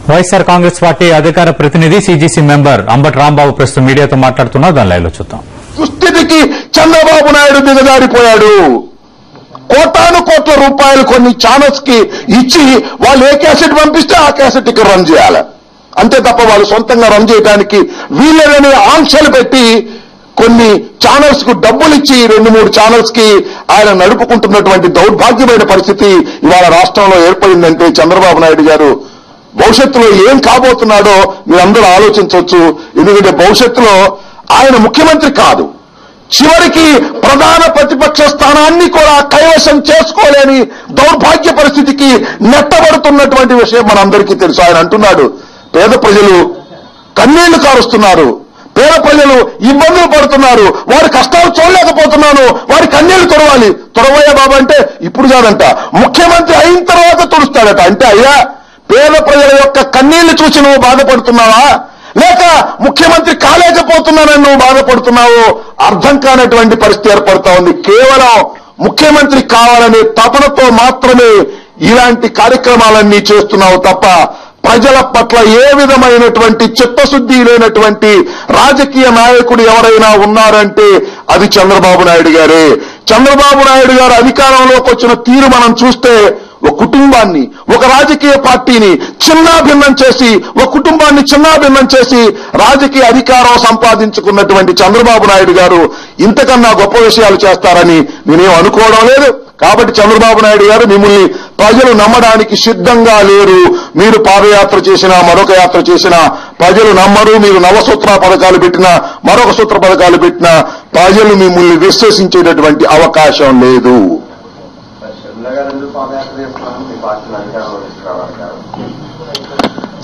YSR Congress party అధికార ప్రతినిధి CGC member Ambati Rambabu ప్రస్తుతం మీడియాతో మాట్లాడుతున్నారు. దాని లైవ్ లో చూద్దాం. దుస్థితికి చంద్రబాబు నాయుడు దిగజారిపోయాడు. కోటాను కోట్ల రూపాయలు కొన్ని ఛానల్స్ కి ఇచ్చి వాళ్ళు ఏ క్యాసెట్ పంపిస్తే ఆ క్యాసెట్ ఇక్కడ రన్ చేయాలి. అంతే తప్ప వాళ్ళు సొంతంగా రన్ చేయడానికి వీళ్ళని ఆంక్షలు పెట్టి కొన్ని ఛానల్స్ కు డబ్బులు ఇచ్చి 2-3 ఛానల్స్ కి ఆయన నడుపుకుంటున్నటువంటి దౌర్భాగ్యమైన పరిస్థితి ఇవాళ రాష్ట్రంలో ఏర్పడిందంటే చంద్రబాబు నాయుడు గారు భవిష్యత్తులో ఏం కాబోతున్నాడో మీరందరూ ఆలోచించవచ్చు. ఎందుకంటే భవిష్యత్తులో ఆయన ముఖ్యమంత్రి కాదు, చివరికి ప్రధాన ప్రతిపక్ష స్థానాన్ని కూడా కైవసం చేసుకోలేని దౌర్భాగ్య పరిస్థితికి నెట్టబడుతున్నటువంటి విషయం మనందరికీ తెలుసు. ఆయన అంటున్నాడు, పేద ప్రజలు కన్నీళ్లు కారుస్తున్నారు, పేద ప్రజలు ఇబ్బందులు పడుతున్నారు, వారి కష్టాలు చూడలేకపోతున్నాను, వారి కన్నీళ్లు తొడవాలి. తొడవయ్యా బాబా అంటే ఇప్పుడు కాదంట, ముఖ్యమంత్రి అయిన తర్వాత తుడుస్తాడట. అంటే అయ్యా, పేద ప్రజల యొక్క కన్నీళ్లు చూసి నువ్వు బాధపడుతున్నావా, లేక ముఖ్యమంత్రి కాలేకపోతున్నానని నువ్వు బాధపడుతున్నావు? అర్థం కానటువంటి పరిస్థితి ఏర్పడతా ఉంది. కేవలం ముఖ్యమంత్రి కావాలనే తపనతో మాత్రమే ఇలాంటి కార్యక్రమాలన్నీ చేస్తున్నావు తప్ప ప్రజల పట్ల ఏ విధమైనటువంటి చిత్తశుద్ధి లేనటువంటి రాజకీయ నాయకుడు ఎవరైనా ఉన్నారంటే అది చంద్రబాబు నాయుడు గారే. చంద్రబాబు నాయుడు గారు అధికారంలోకి వచ్చిన తీరు మనం చూస్తే ఒక కుటుంబాన్ని, ఒక రాజకీయ పార్టీని చిన్నాభిన్నం చేసి, ఒక కుటుంబాన్ని చిన్నాభిన్నం చేసి రాజకీయ అధికారం సంపాదించుకున్నటువంటి చంద్రబాబు నాయుడు గారు ఇంతకన్నా గొప్ప విషయాలు చేస్తారని నేనేం అనుకోవడం లేదు. కాబట్టి చంద్రబాబు నాయుడు గారు మిమ్మల్ని ప్రజలు నమ్మడానికి సిద్ధంగా లేరు. మీరు పాదయాత్ర చేసినా, మరొక యాత్ర చేసినా ప్రజలు నమ్మరు. మీరు నవసూత్ర పథకాలు పెట్టినా, మరొక సూత్ర పథకాలు పెట్టినా ప్రజలు మిమ్మల్ని విశ్వసించేటటువంటి అవకాశం లేదు.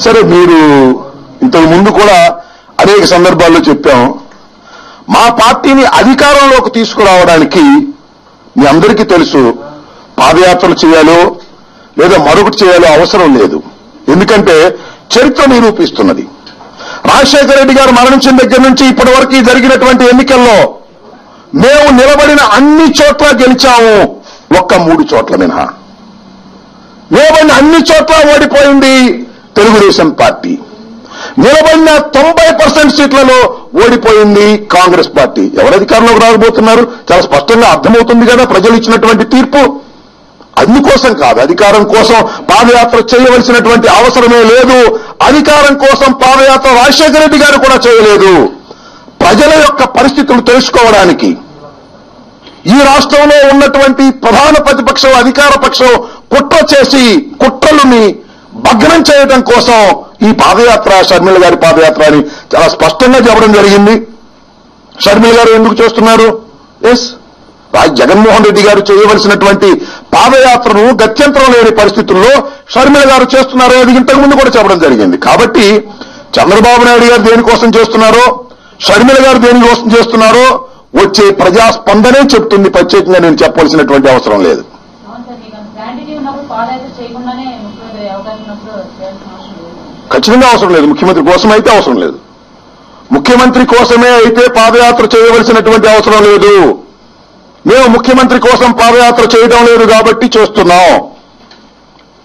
సరే, మీరు ఇంతకు ముందు కూడా అనేక సందర్భాల్లో చెప్పాం, మా పార్టీని అధికారంలోకి తీసుకురావడానికి మీ అందరికీ తెలుసు పాదయాత్రలు చేయాలో లేదా మరొకటి చేయాలో అవసరం లేదు. ఎందుకంటే చరిత్ర నిరూపిస్తున్నది. రాజశేఖర రెడ్డి గారు మరణించిన దగ్గర నుంచి ఇప్పటి వరకు జరిగినటువంటి ఎన్నికల్లో మేము నిలబడిన అన్ని చోట్ల గెలిచాము, ఒక్క 3 చోట్ల మినహా. నిలబడిన అన్ని చోట్ల ఓడిపోయింది తెలుగుదేశం పార్టీ. నిలబడిన 90% సీట్లలో ఓడిపోయింది కాంగ్రెస్ పార్టీ. ఎవరు అధికారంలోకి రాబోతున్నారు చాలా స్పష్టంగా అర్థమవుతుంది కదా ప్రజలు ఇచ్చినటువంటి తీర్పు. అందుకోసం కాదు, అధికారం కోసం పాదయాత్ర చేయవలసినటువంటి అవసరమే లేదు. అధికారం కోసం పాదయాత్ర రాజశేఖర రెడ్డి గారు కూడా చేయలేదు. ప్రజల యొక్క పరిస్థితులు తెలుసుకోవడానికి ఈ రాష్ట్రంలో ఉన్నటువంటి ప్రధాన ప్రతిపక్షం, అధికార పక్షం కుట్ర చేసి కుట్రలని భగ్నం చేయడం కోసం ఈ పాదయాత్ర, షర్మిల గారి పాదయాత్ర అని చాలా స్పష్టంగా చెప్పడం జరిగింది. షర్మిల గారు ఎందుకు చేస్తున్నారు? జగన్మోహన్ రెడ్డి గారు చేయవలసినటువంటి పాదయాత్రను గత్యంతరం లేని పరిస్థితుల్లో షర్మిల గారు చేస్తున్నారో అది ఇంతకు ముందు కూడా చెప్పడం జరిగింది. కాబట్టి చంద్రబాబు నాయుడు గారు దేనికోసం చేస్తున్నారో, షర్మిల గారు దేనికోసం చేస్తున్నారో వచ్చే ప్రజాస్పందనే చెప్తుంది. ప్రత్యేకంగా నేను చెప్పవలసినటువంటి అవసరం లేదు. ఖచ్చితంగా అవసరం లేదు. ముఖ్యమంత్రి కోసం అయితే అవసరం లేదు. ముఖ్యమంత్రి కోసమే అయితే పాదయాత్ర చేయవలసినటువంటి అవసరం లేదు. మేము ముఖ్యమంత్రి కోసం పాదయాత్ర చేయడం లేదు కాబట్టి చేస్తున్నాం.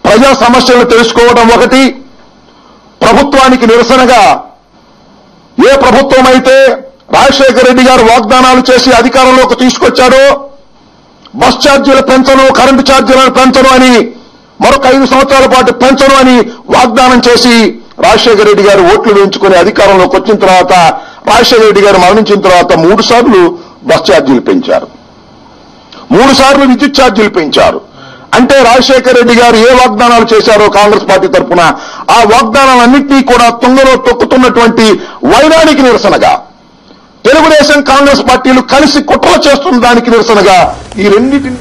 ప్రజా సమస్యలను తెలుసుకోవడం ఒకటి, ప్రభుత్వానికి నిరసనగా ఏ ప్రభుత్వం అయితే రాజశేఖర రెడ్డి గారు వాగ్దానాలు చేసి అధికారంలోకి తీసుకొచ్చాడో బస్ ఛార్జీలు పెంచను, కరెంటు ఛార్జీలను పెంచను అని, మరొక 5 సంవత్సరాల పాటు పెంచను అని వాగ్దానం చేసి రాజశేఖర రెడ్డి గారు ఓట్లు వేయించుకుని అధికారంలోకి వచ్చిన తర్వాత రాజశేఖర రెడ్డి గారు మరణించిన తర్వాత 3 సార్లు బస్ ఛార్జీలు పెంచారు, 3 సార్లు విద్యుత్ ఛార్జీలు పెంచారు. అంటే రాజశేఖర రెడ్డి గారు ఏ వాగ్దానాలు చేశారో కాంగ్రెస్ పార్టీ తరఫున ఆ వాగ్దానాలన్నింటినీ కూడా తుంగలో తొక్కుతున్నటువంటి వైనానికి నిరసనగా, తెలుగుదేశం కాంగ్రెస్ పార్టీలు కలిసి కుట్రలు చేస్తున్న దానికి నిరసనగా ఈ రెండింటిని